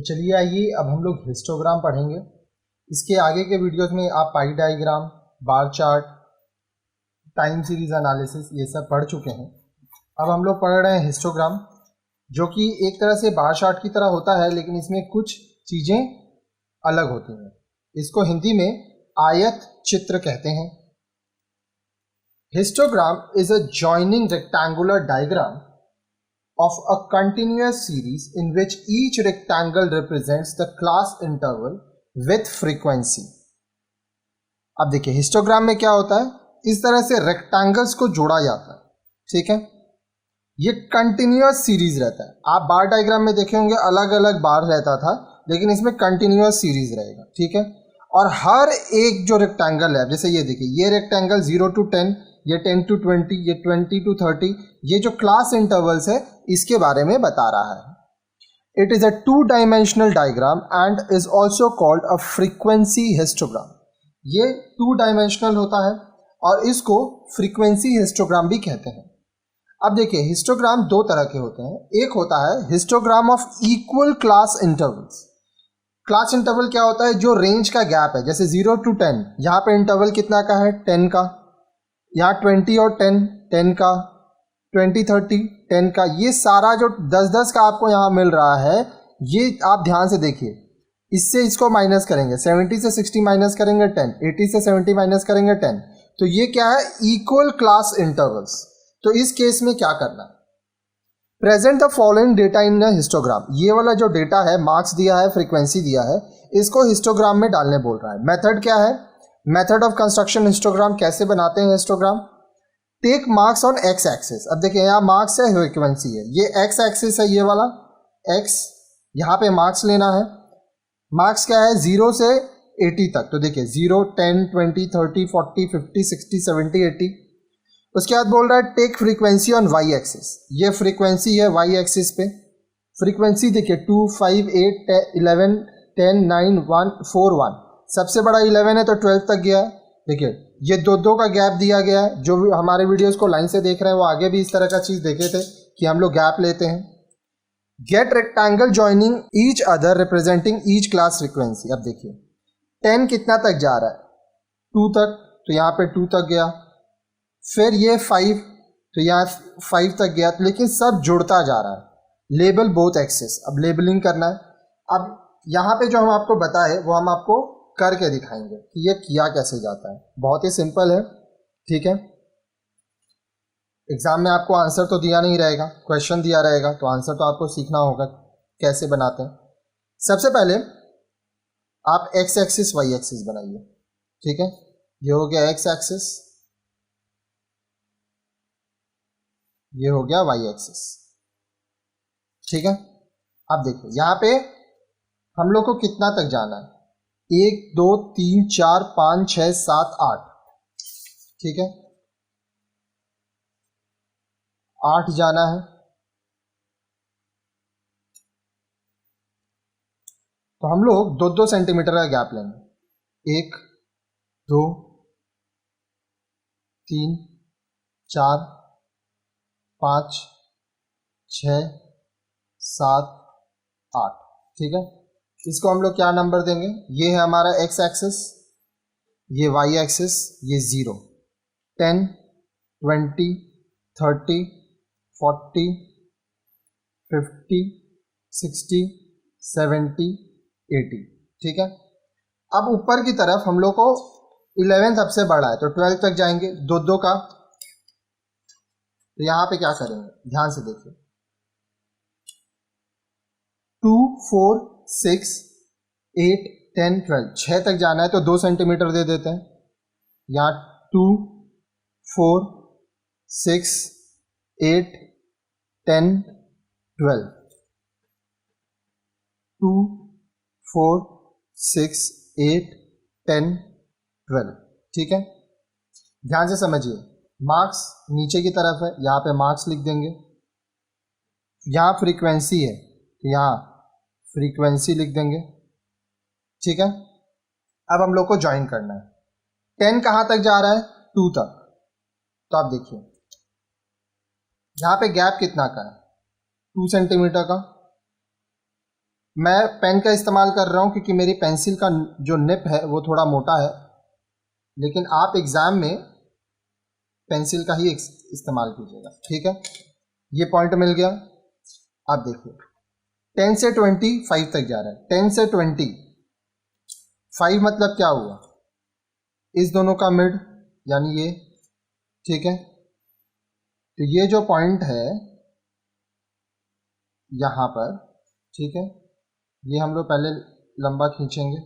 चलिए आइए अब हम लोग हिस्टोग्राम पढ़ेंगे। इसके आगे के वीडियोस में आप पाई diagram, bar chart, time series analysis ये सब पढ़ चुके हैं। अब हम लोग पढ़ रहे हैं हिस्टोग्राम, जो कि एक तरह से बार चार्ट की तरह होता है, लेकिन इसमें कुछ चीज़ें अलग होती हैं। इसको हिंदी में आयत चित्र कहते हैं। Histogram is a joining rectangular diagram of a continuous series in which each rectangle represents the class interval with frequency। अब देखिए हिस्टोग्राम में क्या होता है, इस तरह से रेक्टेंगल्स को जोड़ा जाता है, ठीक है। ये कंटिन्यूअस सीरीज रहता है। आप बार डायग्राम में देखे होंगे अलग अलग बार रहता था, लेकिन इसमें कंटिन्यूअस सीरीज रहेगा, ठीक है। और हर एक जो रेक्टेंगल है, जैसे ये देखिए, ये रेक्टेंगल 0 to 10, ये 10 to 20, ये 20 to 30, ये जो क्लास इंटरवल्स है इसके बारे में बता रहा है। It is a two dimensional diagram and is also called a frequency histogram. ये 2-डायमेंशनल होता है और इसको फ्रीक्वेंसी हिस्टोग्राम भी कहते हैं। अब देखिए हिस्टोग्राम दो तरह के होते हैं। एक होता है histogram of equal class intervals. Class interval क्या होता है, जो रेंज का गैप है, जैसे 0 to 10, यहाँ पे इंटरवल कितना का है, 10 का। यहाँ 20 और 10, 10 का, 20, 30, 10 का। ये सारा जो 10-10 का आपको यहाँ मिल रहा है, ये आप ध्यान से देखिए। इससे इसको माइनस करेंगे, 70 से 60 माइनस करेंगे 10, 80 से 70 माइनस करेंगे 10। तो ये क्या है, इक्वल क्लास इंटरवल्स। तो इस केस में क्या करना है, present the following data in histogram. ये वाला जो डेटा है, मार्क्स दिया है, फ्रीक्वेंसी दिया है, इसको हिस्टोग्राम में डालने बोल रहा है। मेथड क्या है, मेथड ऑफ कंस्ट्रक्शन हिस्टोग्राम, कैसे बनाते हैं histogram. Take marks on X axis. अब देखिए यहाँ मार्क्स है, फ्रीक्वेंसी है, ये एक्स एक्सिस है, ये वाला एक्स, यहाँ पे मार्क्स लेना है। मार्क्स क्या है, 0 से 80 तक। तो देखिए 0, 10, 20, 30, 40, 50, 60, 70, 80। उसके बाद बोल रहा है take frequency on Y axis. ये फ्रीक्वेंसी है वाई एक्सिस पे। फ्रीक्वेंसी देखिए 2, 5, 8, 11, 10, 9, 1, 4, 1। सबसे बड़ा 11 है तो 12 तक गया है। देखिए ये दो का गैप दिया गया है। जो भी हमारे वीडियोस को लाइन से देख रहे हैं वो आगे भी इस तरह का चीज देखे थे कि हम लोग गैप लेते हैं। Get rectangle joining each other representing each class frequency. अब देखिए 10 कितना तक जा रहा है, 2 तक, तो यहाँ पे 2 तक गया। फिर ये 5, तो यहाँ 5 तक गया, लेकिन सब जुड़ता जा रहा है। Label both axis. अब लेबलिंग करना है। अब यहाँ पे जो हम आपको बताए वो हम आपको करके दिखाएंगे कि ये किया कैसे जाता है। बहुत ही सिंपल है, ठीक है। एग्जाम में आपको आंसर तो दिया नहीं रहेगा, क्वेश्चन दिया रहेगा, तो आंसर तो आपको सीखना होगा कैसे बनाते हैं। सबसे पहले आप एक्स एक्सिस वाई एक्सिस बनाइए, ठीक है। ये हो गया एक्स एक्सिस, ये हो गया वाई एक्सिस, ठीक है। अब देखिए यहाँ पे हम लोग को कितना तक जाना है, 1, 2, 3, 4, 5, 6, 7, 8, ठीक है। 8 जाना है, तो हम लोग 2-2 सेंटीमीटर का गैप लेंगे। 1, 2, 3, 4, 5, 6, 7, 8, ठीक है। इसको हम लोग क्या नंबर देंगे, ये है हमारा एक्स एक्सिस, ये वाई एक्सिस, ये 0, 10, 20, 30, 40, 50, 60, 70, 80, ठीक है। अब ऊपर की तरफ हम लोग को 11 सबसे बड़ा है, तो 12 तक जाएंगे, 2-2 का। तो यहाँ पे क्या करेंगे, ध्यान से देखिए, 2, 4, 6, 8, 10, 12, 6 तक जाना है, तो 2 सेंटीमीटर दे देते हैं। यहाँ 2, 4, 6, 8, 10, 12, 2, 4, 6, 8, 10, 12, ठीक है। ध्यान से समझिए, मार्क्स नीचे की तरफ है, यहाँ पे मार्क्स लिख देंगे। यहाँ फ्रीक्वेंसी है, तो यहाँ फ्रीक्वेंसी लिख देंगे, ठीक है। अब हम लोग को ज्वाइन करना है। 10 कहाँ तक जा रहा है, 2 तक। तो आप देखिए यहाँ पे गैप कितना का है, 2 सेंटीमीटर का। मैं पेन का इस्तेमाल कर रहा हूँ क्योंकि मेरी पेंसिल का जो निप है वो थोड़ा मोटा है, लेकिन आप एग्ज़ाम में पेंसिल का ही इस्तेमाल कीजिएगा, ठीक है। ये पॉइंट मिल गया। अब देखिए 10 से 25 तक जा रहा है। 10 से 25 मतलब क्या हुआ, इस दोनों का मिड यानी ये, ठीक है। तो ये जो पॉइंट है यहाँ पर, ठीक है, ये हम लोग पहले लंबा खींचेंगे,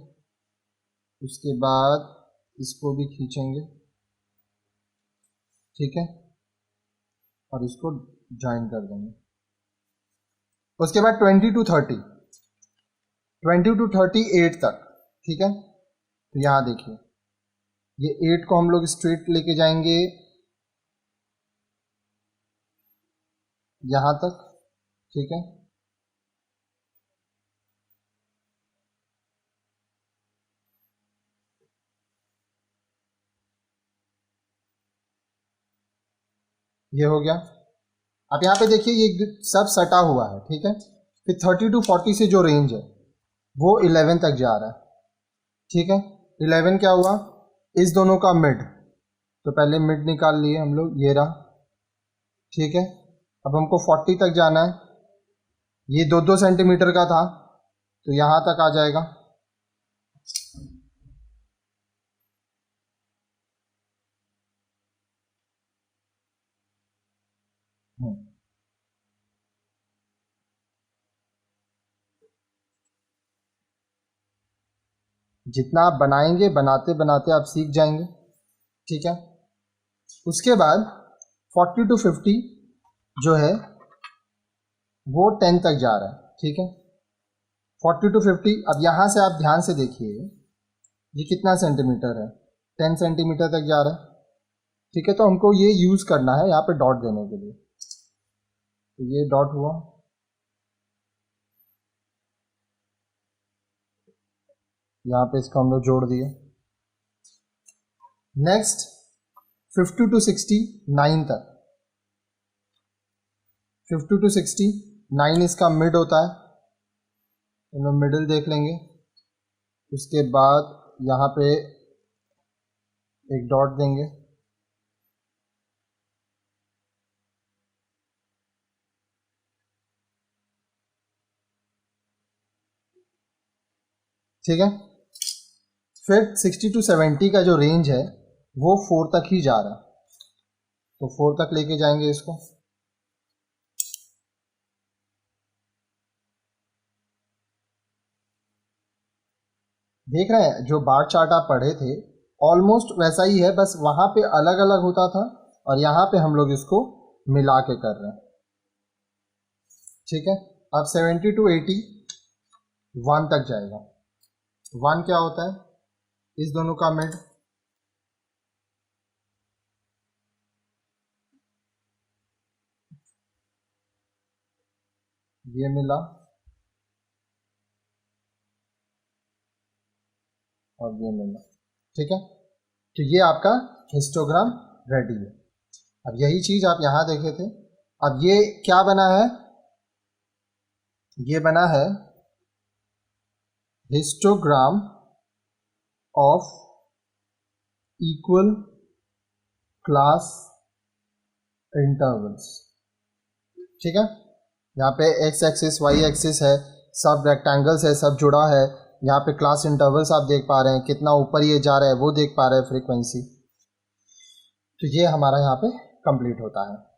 उसके बाद इसको भी खींचेंगे, ठीक है, और इसको ज्वाइन कर देंगे। उसके बाद 20 to 30, 20 to 38 तक, ठीक है। तो यहाँ देखिए ये 8 को हम लोग स्ट्रेट लेके जाएंगे यहाँ तक, ठीक है। ये हो गया। अब यहाँ पे देखिए ये सब सटा हुआ है, ठीक है। फिर 30 to 40 से जो रेंज है वो 11 तक जा रहा है, ठीक है। 11 क्या हुआ, इस दोनों का मिड, तो पहले मिड निकाल लिए हम लोग, ये रहा, ठीक है। अब हमको 40 तक जाना है, ये 2-2 सेंटीमीटर का था तो यहाँ तक आ जाएगा, जितना आप बनाएंगे बनाते बनाते आप सीख जाएंगे, ठीक है। उसके बाद 40 to 50 जो है वो 10 तक जा रहा है, ठीक है। 40 to 50, अब यहाँ से आप ध्यान से देखिए ये कितना सेंटीमीटर है, 10 सेंटीमीटर तक जा रहा है, ठीक है। तो हमको ये यूज़ करना है यहाँ पे डॉट देने के लिए, तो ये डॉट हुआ, यहाँ पे इसको हम लोग जोड़ दिए। नेक्स्ट 50 to 60 9 तक, 50 to 60 9 इसका मिड होता है, हम लोग मिडिल देख लेंगे। उसके बाद यहाँ पे एक डॉट देंगे, ठीक है। फिर 60 to 70 का जो रेंज है वो 4 तक ही जा रहा है, तो 4 तक लेके जाएंगे इसको। देख रहे हैं जो बार चार्ट आप पढ़े थे ऑलमोस्ट वैसा ही है, बस वहाँ पे अलग अलग होता था और यहाँ पे हम लोग इसको मिला के कर रहे हैं, ठीक है। अब 70 to 80 1 तक जाएगा। 1 क्या होता है, इस दोनों का मिड, ये मिला और ये मिला, ठीक है। तो ये आपका हिस्टोग्राम रेडी है। अब यही चीज आप यहां देखे थे। अब ये क्या बना है, ये बना है histogram of equal class intervals, ठीक है। यहाँ पे एक्स एक्सिस वाई एक्सिस है, सब रेक्टेंगल्स है, सब जुड़ा है। यहाँ पे क्लास इंटरवल्स आप देख पा रहे हैं, कितना ऊपर ये जा रहा है वो देख पा रहे हैं फ्रीक्वेंसी। तो ये हमारा यहाँ पे कंप्लीट होता है।